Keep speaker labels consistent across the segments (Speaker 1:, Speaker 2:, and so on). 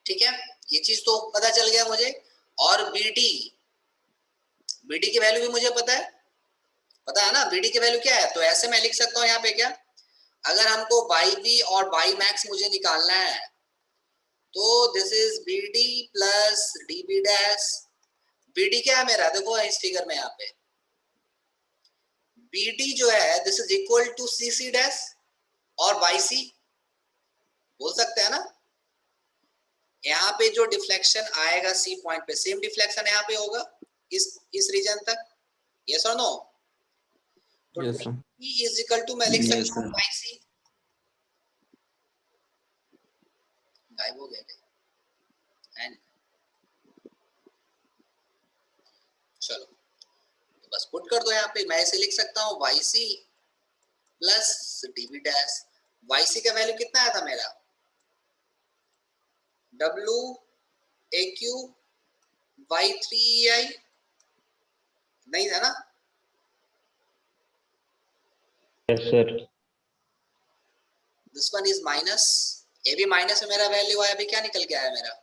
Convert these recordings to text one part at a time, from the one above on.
Speaker 1: ठीक है, ये चीज तो पता चल गया मुझे। और बीडी की वैल्यू भी मुझे पता है ना, बीडी की वैल्यू क्या है। तो ऐसे मैं लिख सकता हूँ यहाँ पे क्या, अगर हमको वाई वी और वाई मैक्स मुझे निकालना है तो this is B D plus D B dash. B D क्या है मेरा, देखो इस फिगर में यहाँ पे बी डी जो है this is equal to C C dash और वाई सी, बोल सकते हैं ना। यहाँ पे जो डिफ्लेक्शन आएगा सी पॉइंट पे, सेम डिफ्लेक्शन यहाँ पे होगा इस रीजन तक। यस और नो? तो
Speaker 2: yes sir.
Speaker 1: D is equal to मैं लिख सकता हूँ वाई सी। गायब हो गए थे, चलो तो बस पुट कर दो यहाँ पे। मैं ऐसे लिख सकता हूँ Y C plus DB dash. Y C का वैल्यू कितना आया था मेरा, W A Q Y three E I, नहीं था ना?
Speaker 2: Yes sir.
Speaker 1: This one is minus, A भी माइनस में मेरा वैल्यू आया, अभी क्या निकल के आया मेरा,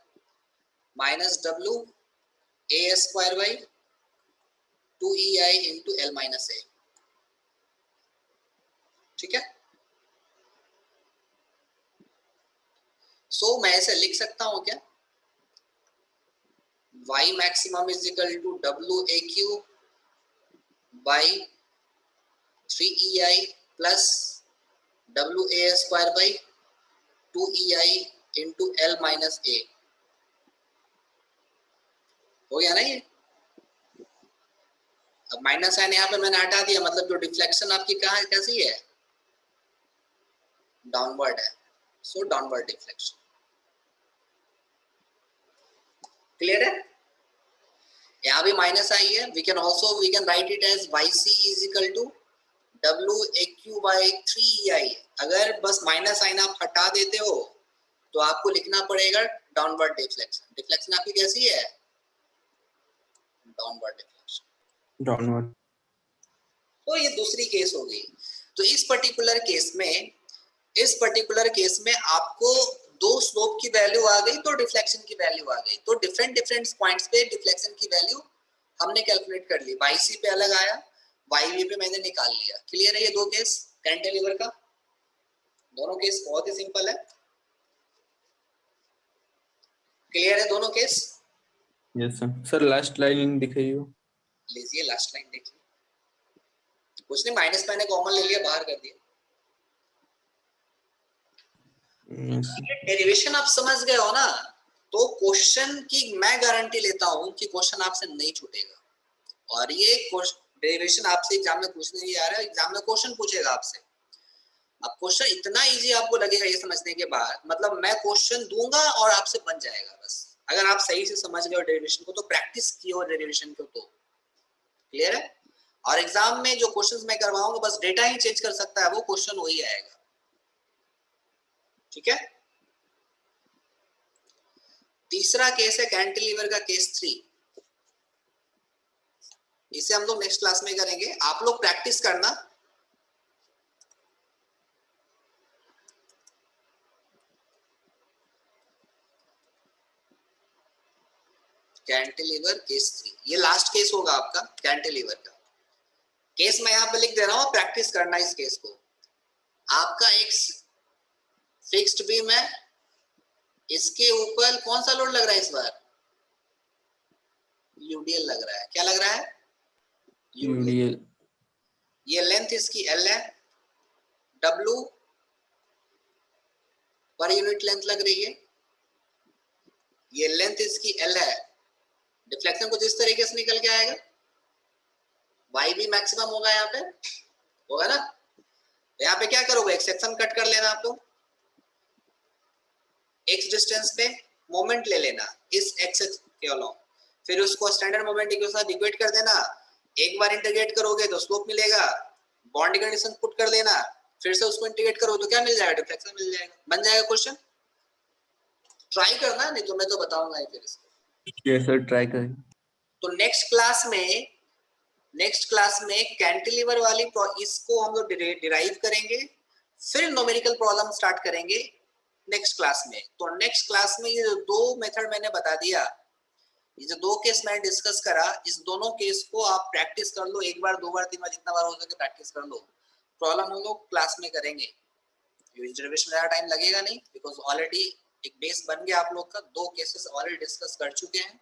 Speaker 1: minus W A square by 2ei into L minus A. ठीक है, सो मैं ऐसे लिख सकता हूं क्या, y maximum is equal to W A Q by 3ei plus W A square by 2ei into L minus A. हो गया ना ये? अब माइनस साइन यहाँ पे मैंने हटा दिया, मतलब जो डिफ्लेक्शन आपकी कहाँ कैसी है, डाउनवर्ड है, सो डाउनवर्ड डिफ्लेक्शन। क्लियर है? यहाँ भी माइनस आई है, we can write it as Y C is equal to W A Q by 3ei। अगर बस माइनस साइन आप हटा देते हो तो आपको लिखना पड़ेगा डाउनवर्ड डिफ्लेक्शन। डिफ्लेक्शन आपकी कैसी है, डाउनवर्ड डिफ्लेक्शन,
Speaker 2: डाउनवर्ड।
Speaker 1: तो ये दूसरी केस हो गई। तो इस पर्टिकुलर केस में आपको दो स्लोप की वैल्यू आ गई तो डिफ्लेक्शन की वैल्यू आ गई। तो डिफरेंट पॉइंट्स पे डिफ्लेक्शन की वैल्यू हमने कैलकुलेट कर ली। वाई सी पे अलग आया, वाई वी पे मैंने निकाल लिया। क्लियर है ये दो केस कैंटिलीवर का? दोनों केस बहुत ही सिंपल है। क्लियर है दोनों case?
Speaker 2: Yes sir. Sir last line दिखाइए।
Speaker 1: लीजिए लास्ट लाइन देखिए। कुछ नहीं, माइनस मैंने कॉमन ले लिया, बाहर कर दिया। डेरिवेशन आप समझ गए हो ना, तो क्वेश्चन की मैं गारंटी लेता हूं कि क्वेश्चन आपसे नहीं छूटेगा। और ये डेरिवेशन आपसे एग्जाम में पूछने नहीं आ रहा है, एग्जाम में क्वेश्चन पूछेगा आपसे। अब क्वेश्चन इतना इजी आपको लगेगा ये समझने के बाद, मतलब मैं क्वेश्चन दूंगा और आपसे बन जाएगा बस, अगर आप सही से समझ गए डेरिवेशन को, तो प्रैक्टिस किए हो डेरिवेशन को तो। क्लियर है? और एग्जाम में जो क्वेश्चंस मैं करवाऊंगा बस डेटा ही चेंज कर सकता है, वो क्वेश्चन वही आएगा। ठीक है, तीसरा केस है कैंटिलीवर का केस 3। इसे हम लोग नेक्स्ट क्लास में करेंगे, आप लोग प्रैक्टिस करना। कैंटिलीवर केस 3 ये लास्ट केस होगा आपका कैंटिलीवर का। केस मैं यहां पे लिख दे रहा हूं, प्रैक्टिस करना इस केस को। आपका एक फिक्स्ड बीम है, इसके ऊपर कौन सा लोड लग रहा है इस बार, यूडीएल लग रहा है। क्या लग रहा है,
Speaker 2: यूडीएल।
Speaker 1: ये लेंथ इसकी एल है, डब्ल्यू पर यूनिट लेंथ लग रही है, ये लेंथ इसकी एल है। डिफ्लेक्शन कुछ इस तरीके से निकल के आएगा, वाई भी मैक्सिमम होगा यहाँ पे, होगा ना। यहाँ पे क्या करोगे, एक सेक्शन कट कर लेना आप लोग, एक्स डिस्टेंस पे मोमेंट ले लेना इस एक्स के अलोंग, फिर उसको स्टैंडर्ड मोमेंट के साथ इक्वेट कर देना। एक बार इंटीग्रेट करोगे तो स्लोप मिलेगा, बाउंड्री कंडीशन पुट कर देना, फिर से उसको इंटीग्रेट करो तो क्या मिल जाएगा, डिफ्लेक्शन मिल जाएगा। बन जाएगा क्वेश्चन। ट्राई करना, नहीं तो मैं तो बताऊंगा ही फिर इसको।
Speaker 2: यस सर, ट्राई करें।
Speaker 1: तो नेक्स्ट क्लास में कैंटिलीवर वाली इसको हम लोग डिराइव करेंगे, फिर न्यूमेरिकल प्रॉब्लम स्टार्ट करेंगे नेक्स्ट क्लास में। तो नेक्स्ट क्लास में ये जो 2 मेथड मैंने बता दिया, ये जो 2 केस मैंने डिस्कस करा, इस दोनों केस को आप प्रैक्टिस कर लो, 1 बार 2 बार 3 बार जितना बार हो सके प्रैक्टिस कर लो। प्रॉब्लम हम लोग क्लास में करेंगे, रिजर्वेशन ज़्यादा टाइम लगेगा नहीं, बिकॉज ऑलरेडी एक बेस बन गया आप लोग का, 2 केसेस ऑलरेडी डिस्कस कर चुके हैं,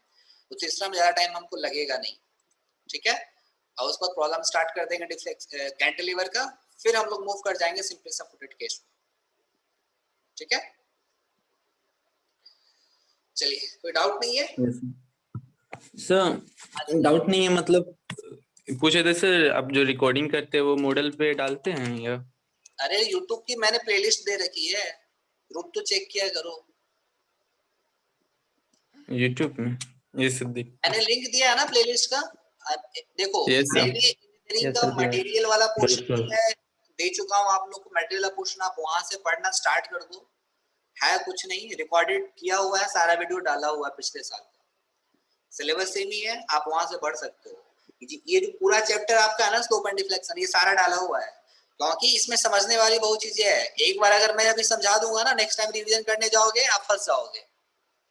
Speaker 1: तो तीसरा में ज़्यादा टाइम हमको लगेगा नहीं, ठीक है। और उसके बाद प्रॉब्लम स्टार्ट कर देंगे कैंटिलीवर का, फिर हम लोग मूव कर जाएंगे सिंपली सपोर्टेड केस, ठीक है। चलिए, कोई डाउट नहीं है?
Speaker 2: सर डाउट नहीं है, मतलब पूछे थे सर, आप जो रिकॉर्डिंग करते हैं वो मॉडल पे डालते हैं या?
Speaker 1: अरे यूट्यूब की मैंने प्लेलिस्ट दे रखी है, ग्रुप तो चेक किया करो।
Speaker 2: यूट्यूब में ये सब देख,
Speaker 1: मैंने लिंक दिया है ना प्लेलिस्ट का, आप देखो।
Speaker 2: Yes, sir.
Speaker 1: मेरी इंजीनियरिंग
Speaker 2: Yes,
Speaker 1: का
Speaker 2: sir, दिया है।
Speaker 1: मटेरियल वाला पोर्शन
Speaker 2: Yes, sir.
Speaker 1: भी है, दे चुका हूँ आप लोग को मटेरियल वाला पोर्शन, आप वहां से पढ़ना स्टार्ट कर दो। है कुछ नहीं, रिकॉर्डेड किया हुआ है, सारा वीडियो डाला हुआ है पिछले साल का, सिलेबस सेम ही है, आप वहां से पढ़ सकते हो। ये जो पूरा चैप्टर आपका है ना स्लोप एंड डिफ्लेक्शन, ये सारा डाला हुआ है, क्योंकि इसमें समझने वाली बहुत चीजें है। एक बार अगर मैं अभी समझा दूंगा ना, नेक्स्ट टाइम रिवीजन करने जाओगे आप फंस जाओगे,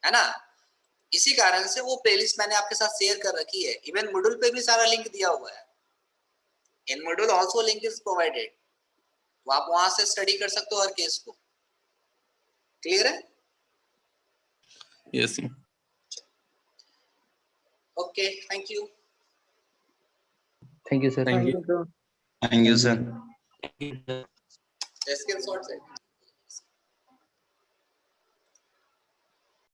Speaker 1: है ना। इसी कारण से वो प्लेलिस्ट मैंने आपके साथ शेयर कर रखी है, इवन मॉड्यूल पे भी सारा लिंक दिया हुआ है, in module also link is provided, तो आप वहां से स्टडी कर सकते हो हर केस को। क्लियर है?
Speaker 2: Yes, sir.
Speaker 1: Okay, thank you.
Speaker 3: Thank you, sir.
Speaker 2: Thank you.
Speaker 4: Thank you, sir.
Speaker 1: Screenshot से